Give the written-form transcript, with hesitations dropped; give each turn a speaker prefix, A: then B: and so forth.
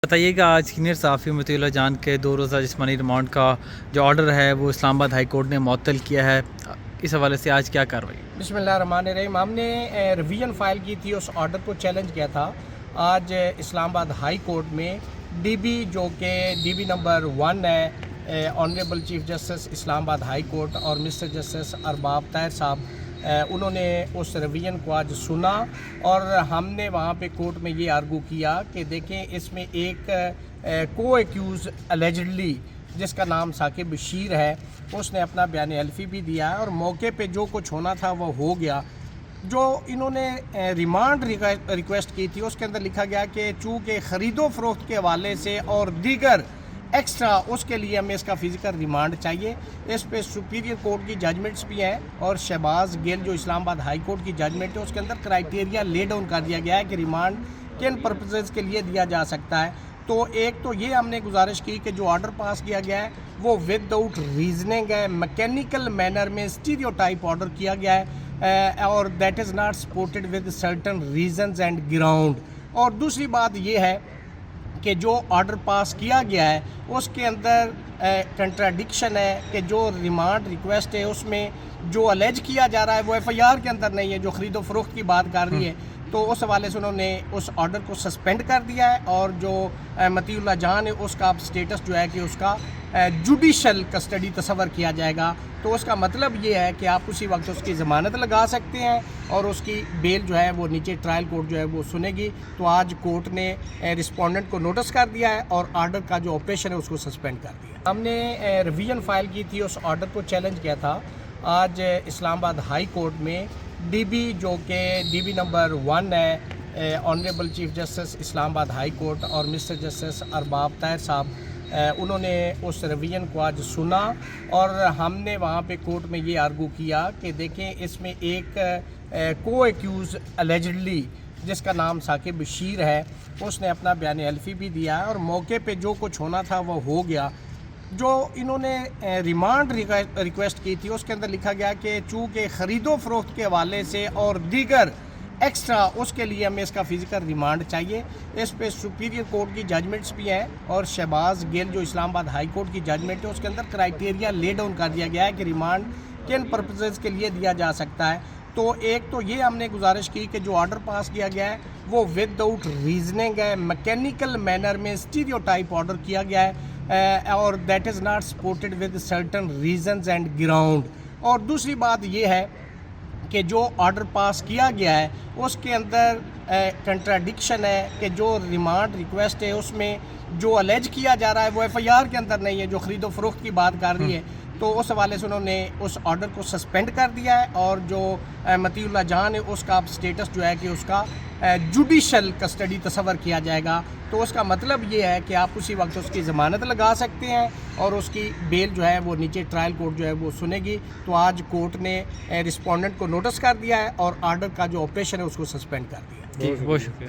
A: بتائیے کہ آج سینئر صحافی مطیع اللہ جان کے 2 روزہ جسمانی ریمانڈ کا جو آرڈر ہے وہ اسلام آباد ہائی کورٹ نے معطل کیا ہے، اس حوالے سے آج کیا کارروائی؟
B: بسم اللہ الرحمن الرحیم۔ ہم نے ریویژن فائل کی تھی، اس آرڈر کو چیلنج کیا تھا۔ آج اسلام آباد ہائی کورٹ میں ڈی بی جو کہ ڈی بی نمبر 1 ہے، آنریبل چیف جسٹس اسلام آباد ہائی کورٹ اور مسٹر جسٹس ارباب طاہر صاحب، انہوں نے اس ریویژن کو آج سنا اور ہم نے وہاں پہ کورٹ میں یہ آرگو کیا کہ دیکھیں اس میں ایک کو ایکیوز الیجڈلی جس کا نام ثاقب بشیر ہے، اس نے اپنا بیان حلفی بھی دیا ہے اور موقع پہ جو کچھ ہونا تھا وہ ہو گیا۔ جو انہوں نے ریمانڈ ریکویسٹ کی تھی اس کے اندر لکھا گیا کہ چونکہ خرید و فروخت کے حوالے سے اور دیگر ایکسٹرا اس کے لیے ہمیں اس کا فزیکل ریمانڈ چاہیے۔ اس پہ سپیریئر کورٹ کی ججمنٹس بھی ہیں اور شہباز گل جو اسلام آباد ہائی کورٹ کی ججمنٹ ہے اس کے اندر کرائیٹیریا لے ڈاؤن کر دیا گیا ہے کہ ریمانڈ کن پرپزز کے لیے دیا جا سکتا ہے۔ تو ایک تو یہ ہم نے گزارش کی کہ جو آرڈر پاس کیا گیا ہے وہ ود آؤٹ ریزننگ ہے، میکینیکل مینر میں اسٹیریو ٹائپ آرڈر کیا گیا ہے اور that is not supported with certain reasons and ground. اور دوسری بات یہ ہے کہ جو آرڈر پاس کیا گیا ہے اس کے اندر کنٹراڈکشن ہے کہ جو ریمانڈ ریکویسٹ ہے اس میں جو الیج کیا جا رہا ہے وہ ایف آئی آر کے اندر نہیں ہے، جو خرید و فروخت کی بات کر رہی ہے۔ تو اس حوالے سے انہوں نے اس آرڈر کو سسپینڈ کر دیا ہے اور جو مطیع اللہ جان ہے اس کا اب سٹیٹس جو ہے کہ اس کا جوڈیشل کسٹڈی تصور کیا جائے گا۔ تو اس کا مطلب یہ ہے کہ آپ اسی وقت اس کی ضمانت لگا سکتے ہیں اور اس کی بیل جو ہے وہ نیچے ٹرائل کورٹ جو ہے وہ سنے گی۔ تو آج کورٹ نے رسپونڈنٹ کو نوٹس کر دیا ہے اور آرڈر کا جو آپریشن ہے اس کو سسپینڈ کر دیا۔ ہم نے ریویژن فائل کی تھی، اس آرڈر کو چیلنج کیا تھا۔ آج اسلام آباد ہائی کورٹ میں ڈی بی جو کہ ڈی بی نمبر 1 ہے، آنریبل چیف جسٹس اسلام آباد ہائی کورٹ اور مسٹر جسٹس ارباب طاہر صاحب، انہوں نے اس ریویژن کو آج سنا اور ہم نے وہاں پہ کورٹ میں یہ آرگو کیا کہ دیکھیں اس میں ایک کو ایکیوز الیجڈلی جس کا نام ثاقب بشیر ہے، اس نے اپنا بیان حلفی بھی دیا ہے اور موقع پہ جو کچھ ہونا تھا وہ ہو گیا۔ جو انہوں نے ریمانڈ ریکویسٹ کی تھی اس کے اندر لکھا گیا کہ چونکہ خرید و فروخت کے حوالے سے اور دیگر ایکسٹرا اس کے لیے ہمیں اس کا فزیکل ریمانڈ چاہیے۔ اس پہ سپیریئر کورٹ کی ججمنٹس بھی ہیں اور شہباز گل جو اسلام آباد ہائی کورٹ کی ججمنٹ ہے اس کے اندر کرائیٹیریا لے ڈاؤن کر دیا گیا ہے کہ ریمانڈ کن پرپزز کے لیے دیا جا سکتا ہے۔ تو ایک تو یہ ہم نے گزارش کی کہ جو آرڈر پاس کیا گیا ہے وہ ود آؤٹ ریزننگ ہے، میکینیکل مینر میں اسٹیریو ٹائپ آرڈر کیا گیا ہے اور that is not supported with certain reasons and ground. اور دوسری بات یہ ہے کہ جو آرڈر پاس کیا گیا ہے اس کے اندر کنٹراڈکشن ہے کہ جو ریمانڈ ریکویسٹ ہے اس میں جو الیج کیا جا رہا ہے وہ ایف آئی آر کے اندر نہیں ہے، جو خرید و فروخت کی بات کر رہی ہے۔ تو اس حوالے سے انہوں نے اس آرڈر کو سسپینڈ کر دیا ہے اور جو مطیع اللہ جان ہے اس کا اب سٹیٹس جو ہے کہ اس کا جوڈیشل کسٹڈی تصور کیا جائے گا۔ تو اس کا مطلب یہ ہے کہ آپ اسی وقت اس کی ضمانت لگا سکتے ہیں اور اس کی بیل جو ہے وہ نیچے ٹرائل کورٹ جو ہے وہ سنے گی۔ تو آج کورٹ نے رسپونڈنٹ کو نوٹس کر دیا ہے اور آرڈر کا جو آپریشن ہے اس کو سسپینڈ کر دیا۔
A: بہت شکریہ۔